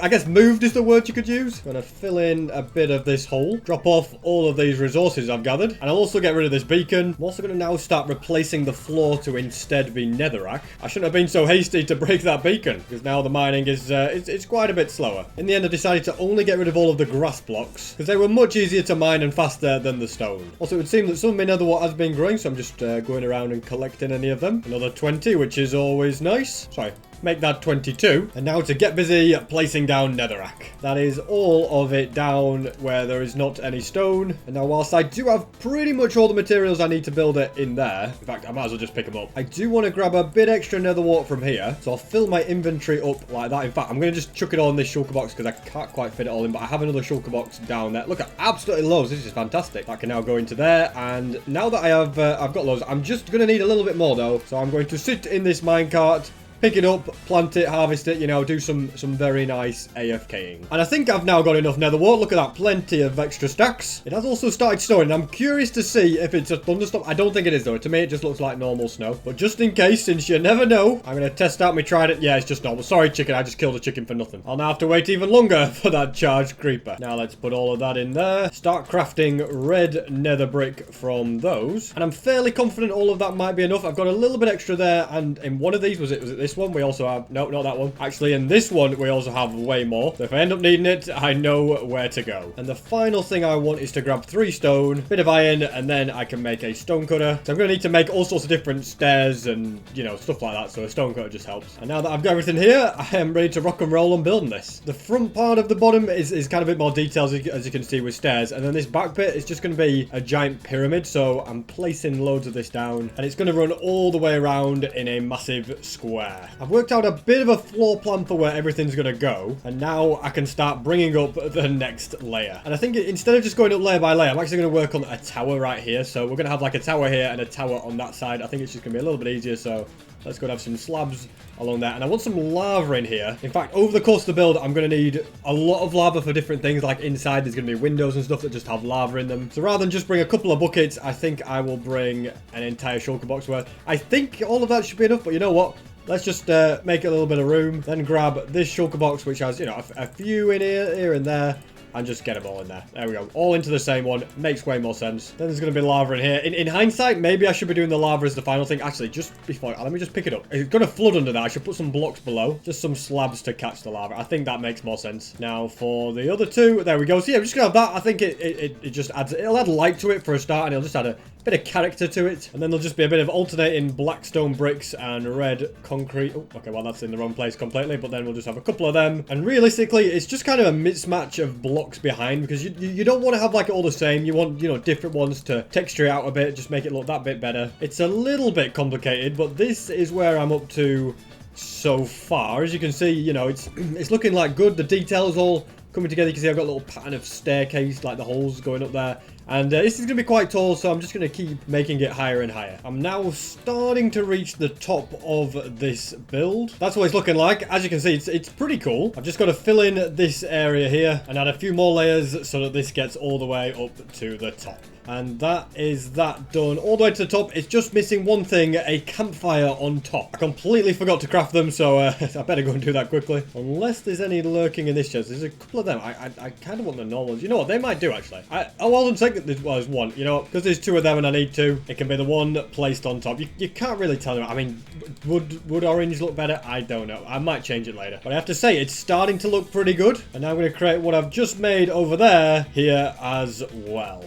I guess moved is the word you could use. Gonna fill in a bit of this hole. Drop off all of these resources I've gathered. And I'll also get rid of this beacon. I'm also gonna now start replacing the floor to instead be netherrack. I shouldn't have been so hasty to break that beacon, because now the mining is it's quite a bit slower. In the end, I decided to only get rid of all of the grass blocks, because they were much easier to mine and faster than the stone. Also, it would seem that some of my nether wart has been growing, so I'm just going around and collecting any of them. Another 20, which is always nice. Sorry. make that 22. And now to get busy placing down netherrack. That is all of it down where there is not any stone. And now whilst I do have pretty much all the materials I need to build it in there, in fact, I might as well just pick them up. I do want to grab a bit extra nether wart from here. So I'll fill my inventory up like that. In fact, I'm going to just chuck it all in this shulker box because I can't quite fit it all in. But I have another shulker box down there. Look at absolutely loads. This is fantastic. That can now go into there. And now that I have, I've got loads, I'm just going to need a little bit more though. So I'm going to sit in this minecart, pick it up, plant it, harvest it, you know, do some very nice AFKing. And I think I've now got enough nether wart. Look at that, plenty of extra stacks. It has also started snowing, and I'm curious to see if it's a thunderstorm. I don't think it is, though. To me, it just looks like normal snow. But just in case, since you never know, I'm going to test out my trident. Yeah, it's just normal. Sorry, chicken, I just killed a chicken for nothing. I'll now have to wait even longer for that charged creeper. Now, let's put all of that in there. Start crafting red nether brick from those. And I'm fairly confident all of that might be enough. I've got a little bit extra there, and in one of these, was it this one? We also have, no, not that one. Actually, in this one, we also have way more. So if I end up needing it, I know where to go. And the final thing I want is to grab 3 stone, bit of iron, and then I can make a stone cutter. So I'm going to need to make all sorts of different stairs and, you know, stuff like that. So a stone cutter just helps. And now that I've got everything here, I am ready to rock and roll on building this. The front part of the bottom is kind of a bit more details, as you can see, with stairs. And then this back bit is just going to be a giant pyramid. So I'm placing loads of this down, and it's going to run all the way around in a massive square. I've worked out a bit of a floor plan for where everything's going to go, and now I can start bringing up the next layer. And I think instead of just going up layer by layer, I'm actually going to work on a tower right here. So we're going to have like a tower here and a tower on that side. I think it's just going to be a little bit easier. So let's go and have some slabs along there. And I want some lava in here. In fact, over the course of the build, I'm going to need a lot of lava for different things. Like inside, there's going to be windows and stuff that just have lava in them. So rather than just bring a couple of buckets, I think I will bring an entire shulker box worth. I think all of that should be enough, but you know what? Let's just make a little bit of room. Then grab this shulker box, which has, you know, a few in here and there. And just get them all in there. There we go. All into the same one. Makes way more sense. Then there's going to be lava in here. In hindsight, maybe I should be doing the lava as the final thing. Actually, just before... let me just pick it up. It's going to flood under that. I should put some blocks below. Just some slabs to catch the lava. I think that makes more sense. Now, for the other two... there we go. So, yeah, we're just going to have that. I think it just adds... it'll add light to it for a start. And it'll just add a bit of character to it. And then there'll just be a bit of alternating black stone bricks and red concrete. Oh, okay, well, that's in the wrong place completely. But then we'll just have a couple of them. And realistically, it's just kind of a mismatch of blocks behind, because you don't want to have like all the same. You want, you know, different ones to texture it out a bit, just make it look that bit better. It's a little bit complicated, but this is where I'm up to so far. As you can see, you know, it's looking like good. The details all coming together. You can see I've got a little pattern of staircase, like the holes going up there. And this is going to be quite tall, so I'm just going to keep making it higher and higher. I'm now starting to reach the top of this build. That's what it's looking like. As you can see, it's pretty cool. I've just got to fill in this area here and add a few more layers so that this gets all the way up to the top. And that is that done all the way to the top. It's just missing one thing, a campfire on top. I completely forgot to craft them, so I better go and do that quickly. Unless there's any lurking in this chest. There's a couple of them. I kind of want the normals. You know what? They might do, actually. I wasn't saying that there's one. You know what? Because there's 2 of them and I need 2. It can be the one placed on top. You can't really tell. I mean, would orange look better? I don't know. I might change it later. But I have to say, it's starting to look pretty good. And now I'm going to create what I've just made over there here as well.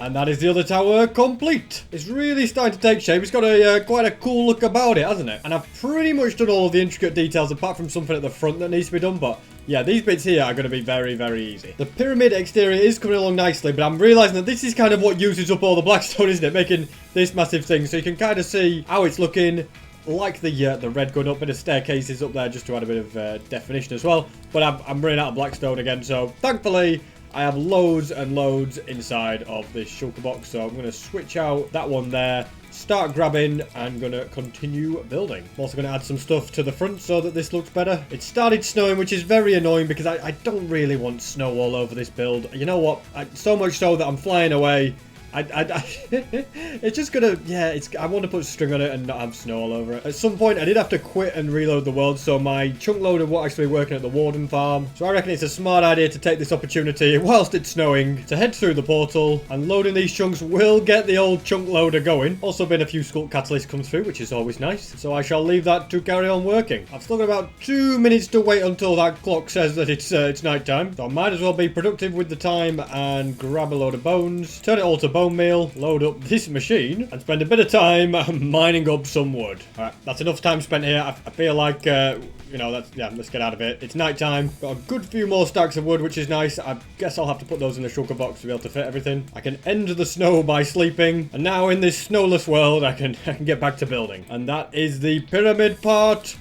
And that is the other tower complete. It's really starting to take shape. It's got a quite a cool look about it, hasn't it? And I've pretty much done all of the intricate details, apart from something at the front that needs to be done. But yeah, these bits here are going to be very, very easy. The pyramid exterior is coming along nicely, but I'm realizing that this is kind of what uses up all the blackstone, isn't it? Making this massive thing. So you can kind of see how it's looking. Like the red going up, bit of staircases up there just to add a bit of definition as well. But I'm running out of blackstone again, so thankfully I have loads and loads inside of this shulker box. So I'm going to switch out that one there, start grabbing, and going to continue building. I'm also going to add some stuff to the front so that this looks better. It started snowing, which is very annoying because I don't really want snow all over this build. You know what? So much so that I'm flying away It's just gonna, yeah, I want to put string on it and not have snow all over it. At some point, I did have to quit and reload the world, so my chunk loader was actually working at the Warden farm. So I reckon it's a smart idea to take this opportunity, whilst it's snowing, to head through the portal, and loading these chunks will get the old chunk loader going. Also been a few sculpt catalysts come through, which is always nice. So I shall leave that to carry on working. I've still got about 2 minutes to wait until that clock says that it's night time. So I might as well be productive with the time and grab a load of bones, turn it all to bone meal, load up this machine, and spend a bit of time mining up some wood. Alright, that's enough time spent here. I feel like, you know, let's get out of it. It's night time. Got a good few more stacks of wood, which is nice. I guess I'll have to put those in the shulker box to be able to fit everything. I can end the snow by sleeping, and now in this snowless world, I can get back to building. And that is the pyramid part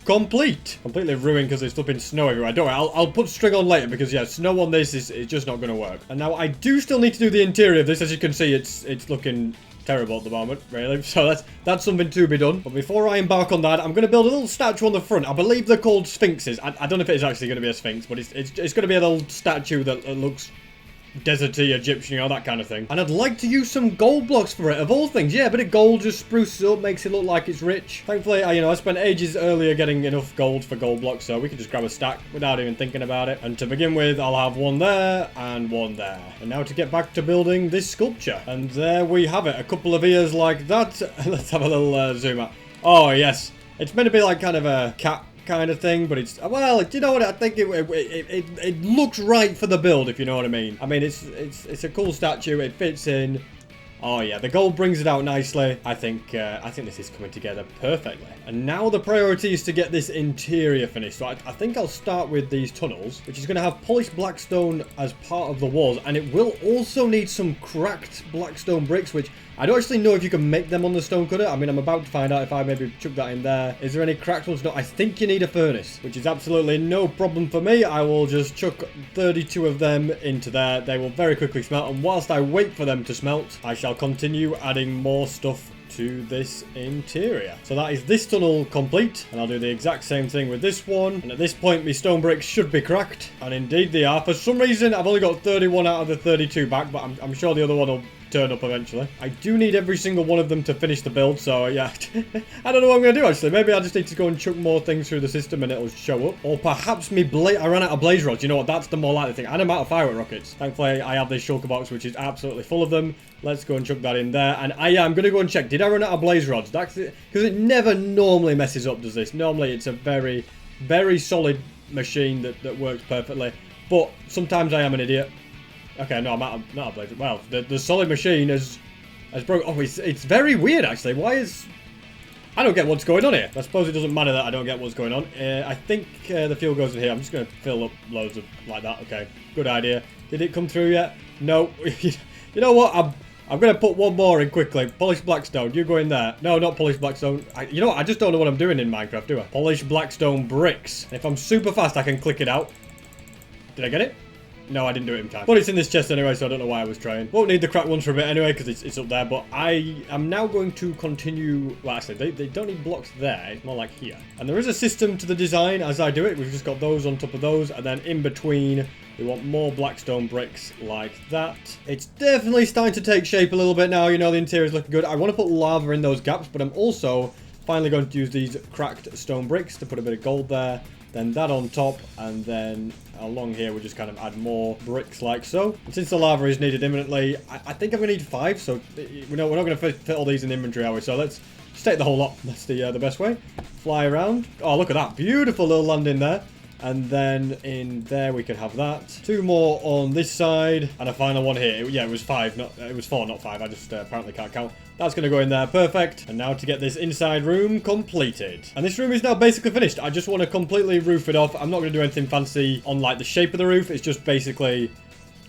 complete. Completely ruined because there's flipping snow everywhere. Don't worry, I'll put string on later because, yeah, snow on this is just not going to work. And now I do still need to do the interior of this. As you can see, it's looking terrible at the moment, really. So that's something to be done. But before I embark on that, I'm going to build a little statue on the front. I believe they're called sphinxes. I don't know if it's actually going to be a sphinx, but it's going to be a little statue that looks deserty, Egyptian, you know, that kind of thing. And I'd like to use some gold blocks for it, of all things. Yeah, a bit of gold just spruces up, makes it look like it's rich. Thankfully, I spent ages earlier getting enough gold for gold blocks, so we can just grab a stack without even thinking about it. And to begin with, I'll have one there and one there. And now to get back to building this sculpture. And there we have it, a couple of ears like that. Let's have a little zoom out. Oh, yes. It's meant to be like kind of a cat kind of thing, but it's, well, you know what, I think it looks right for the build, if you know what I mean. I mean, it's a cool statue, it fits in. Oh yeah, the gold brings it out nicely. I think this is coming together perfectly. And now the priority is to get this interior finished. So I think I'll start with these tunnels, which is going to have polished blackstone as part of the walls. And it will also need some cracked blackstone bricks, which I don't actually know if you can make them on the stone cutter. I mean, I'm about to find out if I maybe chuck that in there. Is there any cracked ones? No, I think you need a furnace, which is absolutely no problem for me. I will just chuck 32 of them into there. They will very quickly smelt. And whilst I wait for them to smelt, I shall continue adding more stuff to this interior. So that is this tunnel complete, and I'll do the exact same thing with this one. And at this point, my stone bricks should be cracked, and indeed they are. For some reason, I've only got 31 out of the 32 back, but I'm sure the other one will turn up eventually. I do need every single one of them to finish the build, so yeah. I don't know what I'm going to do, actually. Maybe I just need to go and chuck more things through the system and it'll show up. Or perhaps I ran out of blaze rods. You know what? That's the more likely thing. And I'm out of firework rockets. Thankfully, I have this shulker box, which is absolutely full of them. Let's go and chuck that in there. And I'm going to go and check. Did I run out of blaze rods? Because it never normally messes up, does this? Normally, it's a very, very solid machine that works perfectly. But sometimes I am an idiot. Okay, no, I'm not a blaze. Well, the solid machine has broken. Oh, it's very weird, actually. Why is... I don't get what's going on here. I suppose it doesn't matter that I don't get what's going on. I think the fuel goes in here. I'm just going to fill up loads of like that. Okay, good idea. Did it come through yet? No. You know what? I'm going to put one more in quickly. Polished blackstone. You go in there. No, not polished blackstone. You know what? I just don't know what I'm doing in Minecraft, do I? Polished blackstone bricks. If I'm super fast, I can click it out. Did I get it? No, I didn't do it in time. But it's in this chest anyway, so I don't know why I was trying. Won't need the cracked ones for a bit anyway, because it's up there. But I am now going to continue... Well, actually, they don't need blocks there. It's more like here. And there is a system to the design as I do it. We've just got those on top of those. And then in between, we want more blackstone bricks like that. It's definitely starting to take shape a little bit now. You know, the interior is looking good. I want to put lava in those gaps, but I'm also finally going to use these cracked stone bricks to put a bit of gold there. Then that on top, and then along here, we'll just kind of add more bricks like so. And since the lava is needed imminently, I think I'm going to need 5, so we're not going to fit all these in the inventory, are we? So let's just take the whole lot. That's the best way. Fly around. Oh, look at that. Beautiful little landing there. And then in there, we could have that. 2 more on this side, and a final one here. Yeah, it was 5, it was 4, not 5. I just apparently can't count. That's going to go in there. Perfect. And now to get this inside room completed. And this room is now basically finished. I just want to completely roof it off. I'm not going to do anything fancy on, like, the shape of the roof. It's just basically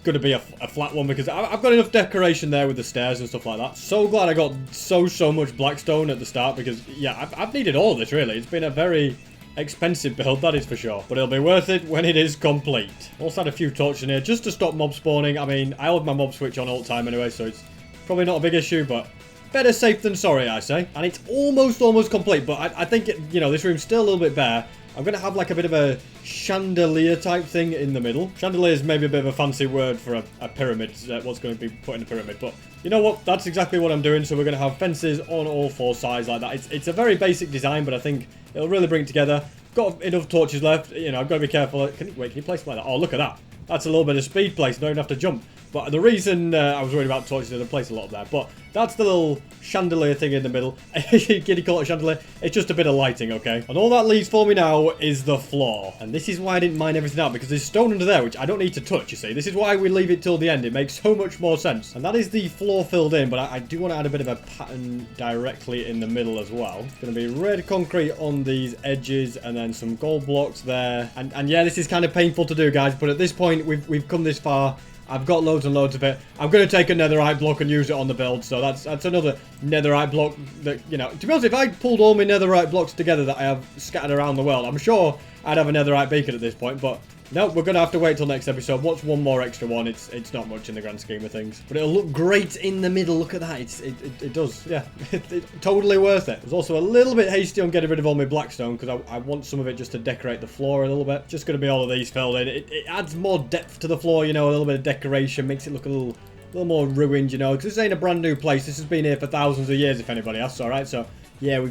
going to be a flat one because I've got enough decoration there with the stairs and stuff like that. So glad I got so much blackstone at the start because, yeah, I've needed all of this, really. It's been a very expensive build, that is for sure. But it'll be worth it when it is complete. Also had a few torches in here just to stop mob spawning. I mean, I have my mob switch on all the time anyway, so it's probably not a big issue, but better safe than sorry, I say. And it's almost complete, but I think, you know, this room's still a little bit bare. I'm going to have like a bit of a chandelier type thing in the middle. Chandelier is maybe a bit of a fancy word for a pyramid, what's going to be put in a pyramid, but you know what? That's exactly what I'm doing. So we're going to have fences on all 4 sides like that. It's a very basic design, but I think it'll really bring it together. Got enough torches left. You know, I've got to be careful. Wait, can you place it like that? Oh, look at that. That's a little bit of speed place. Don't even have to jump. But the reason I was worried about torches is I place a lot there. But that's the little chandelier thing in the middle. Can you call it a chandelier? It's just a bit of lighting, okay? And all that leaves for me now is the floor. And this is why I didn't mine everything out, because there's stone under there, which I don't need to touch, you see. This is why we leave it till the end. It makes so much more sense. And that is the floor filled in, but I do want to add a bit of a pattern directly in the middle as well. It's going to be red concrete on these edges, and then some gold blocks there. And yeah, this is kind of painful to do, guys, but at this point, we've come this far. I've got loads and loads of it. I'm going to take a netherite block and use it on the build. So that's another netherite block that, you know, to be honest, if I pulled all my netherite blocks together that I have scattered around the world, I'm sure I'd have a netherite beacon at this point. But no, we're going to have to wait till next episode. What's one more extra one? It's not much in the grand scheme of things. But it'll look great in the middle. Look at that. It does. Yeah, it's totally worth it. I was also a little bit hasty on getting rid of all my blackstone because I want some of it just to decorate the floor a little bit. Just going to be all of these filled in. It adds more depth to the floor, you know, a little bit of decoration. Makes it look a little more ruined, you know, because this ain't a brand new place. This has been here for thousands of years, if anybody asks, all right? So yeah,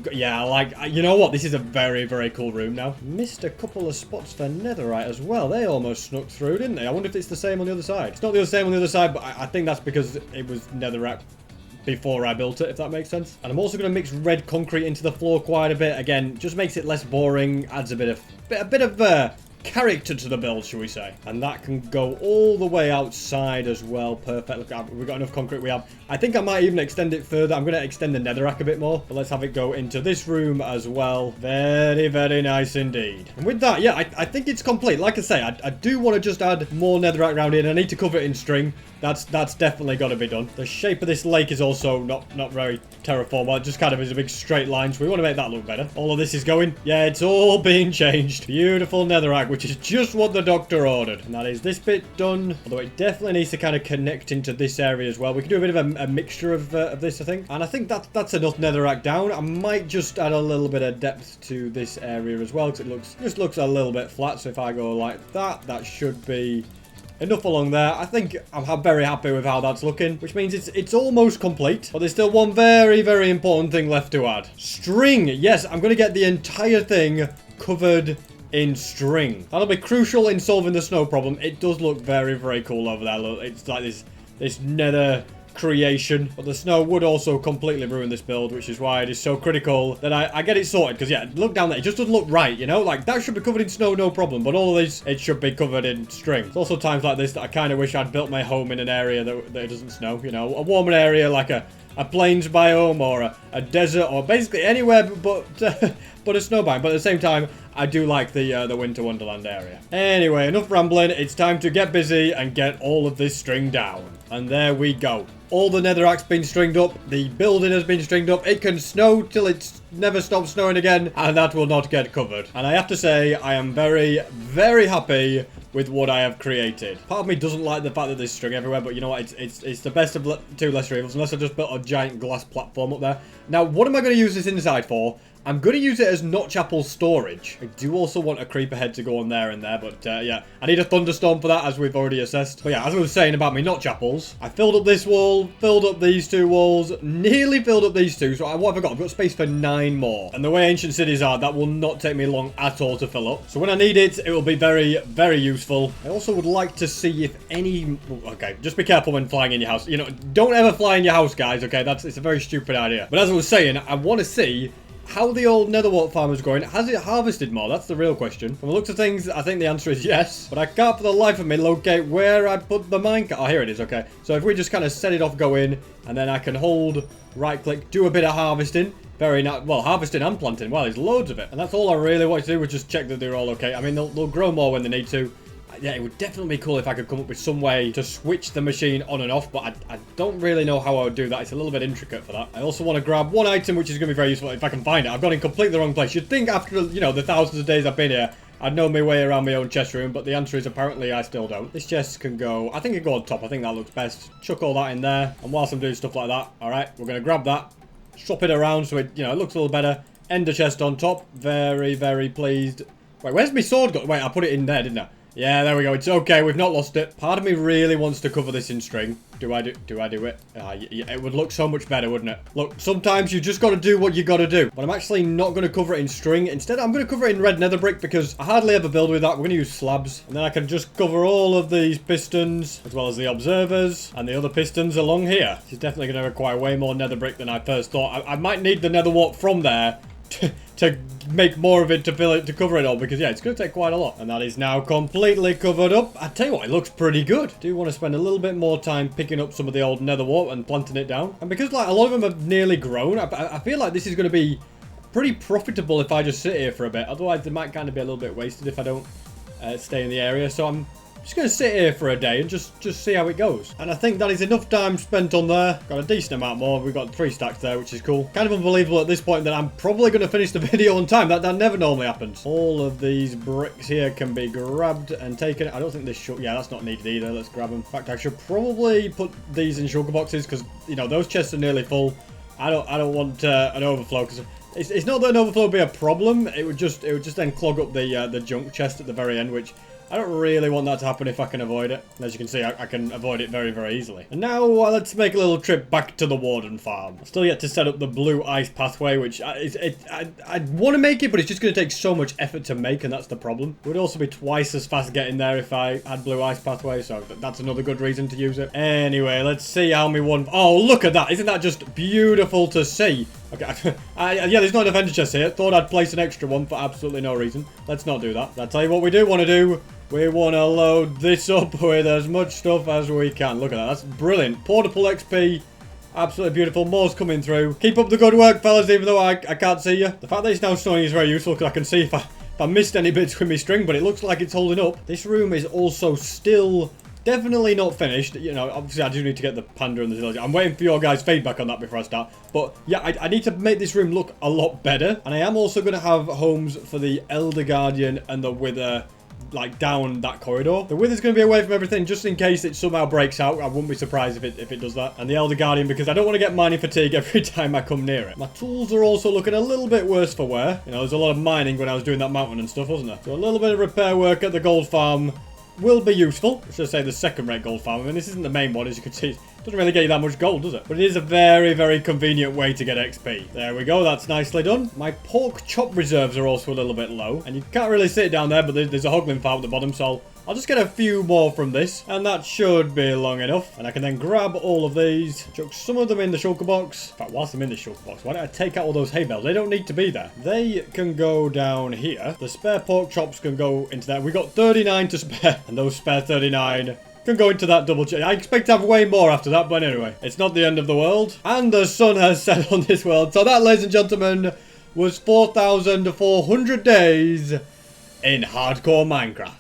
you know what? This is a very, very cool room now. Missed a couple of spots for netherite as well. They almost snuck through, didn't they? I wonder if it's the same on the other side. It's not the same on the other side, but I think that's because it was netherite before I built it, if that makes sense. And I'm also going to mix red concrete into the floor quite a bit. Again, just makes it less boring, adds a bit of character to the build, shall we say. And that can go all the way outside as well. Perfect. Look, we've got enough concrete we have. I think I might even extend it further. I'm going to extend the netherrack a bit more. But let's have it go into this room as well. Very, very nice indeed. And with that, yeah, I think it's complete. Like I say, I do want to just add more netherrack around here. And I need to cover it in string. That's definitely got to be done. The shape of this lake is also not very terraform. Well, it just kind of is a big straight line. So we want to make that look better. All of this is going. Yeah, it's all being changed. Beautiful netherrack, which is just what the doctor ordered. And that is this bit done. Although it definitely needs to kind of connect into this area as well. We can do a bit of a mixture of this, I think. And I think that's enough netherrack down. I might just add a little bit of depth to this area as well, because it just looks a little bit flat. So if I go like that, that should be enough along there. I think I'm very happy with how that's looking, which means it's almost complete. But there's still one very, very important thing left to add. String. Yes, I'm going to get the entire thing covered in string. That'll be crucial in solving the snow problem. It does look very, very cool over there. Look, it's like this nether creation, but the snow would also completely ruin this build, which is why it is so critical that I get it sorted. Because yeah, look down there, it just doesn't look right, you know, like that should be covered in snow, no problem, but all of this, it should be covered in string. It's also times like this that I kind of wish I'd built my home in an area that it doesn't snow, you know, a warmer area like a plains biome or a desert or basically anywhere but a snow biome. But at the same time, I do like the winter wonderland area. Anyway, enough rambling. It's time to get busy and get all of this string down. And there we go. All the netherrack's been stringed up. The building has been stringed up. It can snow till it never stops snowing again, and that will not get covered. And I have to say, I am very, very happy with what I have created. Part of me doesn't like the fact that there's string everywhere, but you know what? It's the best of two lesser evils, unless I just built a giant glass platform up there. Now, what am I going to use this inside for? I'm going to use it as not chapel storage. I do also want a creeper head to go on there and there, but yeah, I need a thunderstorm for that, as we've already assessed. But yeah, as I was saying about me not chapels, I filled up this wall, filled up these two walls, nearly filled up these two. So what have I got? I've got space for 9 more. And the way ancient cities are, that will not take me long at all to fill up. So when I need it, it will be very, very useful. I also would like to see if any... Okay, just be careful when flying in your house. You know, don't ever fly in your house, guys, okay? It's a very stupid idea. But as I was saying, I want to see how the old netherwart farm is going. Has it harvested more? That's the real question. From the looks of things, I think the answer is yes. But I can't for the life of me locate where I put the minecart. Oh, here it is. Okay. So if we just kind of set it off, go in, and then I can hold, right click, do a bit of harvesting. Very nice. Well, harvesting and planting. Well, there's loads of it. And that's all I really want to do, was just check that they're all okay. I mean, they'll grow more when they need to. Yeah, it would definitely be cool if I could come up with some way to switch the machine on and off, but I don't really know how I would do that. It's a little bit intricate for that. I also want to grab one item, which is going to be very useful if I can find it. I've gone in completely the wrong place. You'd think after, you know, the thousands of days I've been here, I'd know my way around my own chest room, but the answer is apparently I still don't. This chest can go, I think it can go on top. I think that looks best. Chuck all that in there, and whilst I'm doing stuff like that, all right, we're going to grab that, swap it around so it, you know, it looks a little better. End the chest on top. Very, very pleased. Wait, where's my sword got? Wait, I put it in there, didn't I? Yeah, there we go. It's okay. We've not lost it. Part of me really wants to cover this in string. Do I do it? Yeah, it would look so much better, wouldn't it? Look, sometimes you just got to do what you got to do. But I'm actually not going to cover it in string. Instead, I'm going to cover it in red nether brick because I hardly ever build with that. We're going to use slabs. And then I can just cover all of these pistons, as well as the observers and the other pistons along here. This is definitely going to require way more nether brick than I first thought. I might need the nether wart from there to make more of it to fill it, to cover it all, because yeah, it's going to take quite a lot. And that is now completely covered up. I tell you what, it looks pretty good. I do want to spend a little bit more time picking up some of the old nether wart and planting it down. And because like a lot of them have nearly grown, I feel like this is going to be pretty profitable if I just sit here for a bit. Otherwise, it might kind of be a little bit wasted if I don't stay in the area. So I'm just going to sit here for a day and just see how it goes. And I think that is enough time spent on there. Got a decent amount more. We've got 3 stacks there, which is cool. Kind of unbelievable at this point that I'm probably going to finish the video on time. That never normally happens. All of these bricks here can be grabbed and taken. I don't think this should... Yeah, that's not needed either. Let's grab them. In fact, I should probably put these in sugar boxes because, you know, those chests are nearly full. I don't want an overflow because... It's not that an overflow would be a problem. It would just then clog up the junk chest at the very end, which... I don't really want that to happen if I can avoid it. As you can see, I can avoid it very, very easily. And now let's make a little trip back to the Warden farm. Still yet to set up the blue ice pathway, which I want to make it, but it's just going to take so much effort to make, and that's the problem. It would also be twice as fast getting there if I had blue ice pathway, so that's another good reason to use it. Anyway, let's see how me one... Oh, look at that. Isn't that just beautiful to see? Okay, yeah, there's not enough ender chests here. Thought I'd place an extra one for absolutely no reason. Let's not do that. I'll tell you what we do want to do. We want to load this up with as much stuff as we can. Look at that. That's brilliant. Portable XP. Absolutely beautiful. More's coming through. Keep up the good work, fellas, even though I can't see you. The fact that it's now snowing is very useful because I can see if I missed any bits with my string, but it looks like it's holding up. This room is also still... definitely not finished. You know, obviously I do need to get the panda and the zillion. I'm waiting for your guys' feedback on that before I start. But yeah, I need to make this room look a lot better. And I am also going to have homes for the Elder Guardian and the Wither, like down that corridor. The Wither's going to be away from everything just in case it somehow breaks out. I wouldn't be surprised if it does that. And the Elder Guardian, because I don't want to get mining fatigue every time I come near it. My tools are also looking a little bit worse for wear. You know, there's a lot of mining when I was doing that mountain and stuff, wasn't there? So a little bit of repair work at the gold farm will be useful. I should say the second-rate gold farm. I mean, this isn't the main one, as you can see. It doesn't really get you that much gold, does it? But it is a very, very convenient way to get XP. There we go. That's nicely done. My pork chop reserves are also a little bit low. And you can't really see it down there, but there's a hoglin farm at the bottom, so I'll just get a few more from this. And that should be long enough. And I can then grab all of these, chuck some of them in the shulker box. In fact, whilst I'm in the shulker box, why don't I take out all those hay bales? They don't need to be there. They can go down here. The spare pork chops can go into there. We got 39 to spare. And those spare 39... can go into that double check. I expect to have way more after that, but anyway, it's not the end of the world. And the sun has set on this world. So that, ladies and gentlemen, was 4,400 days in hardcore Minecraft.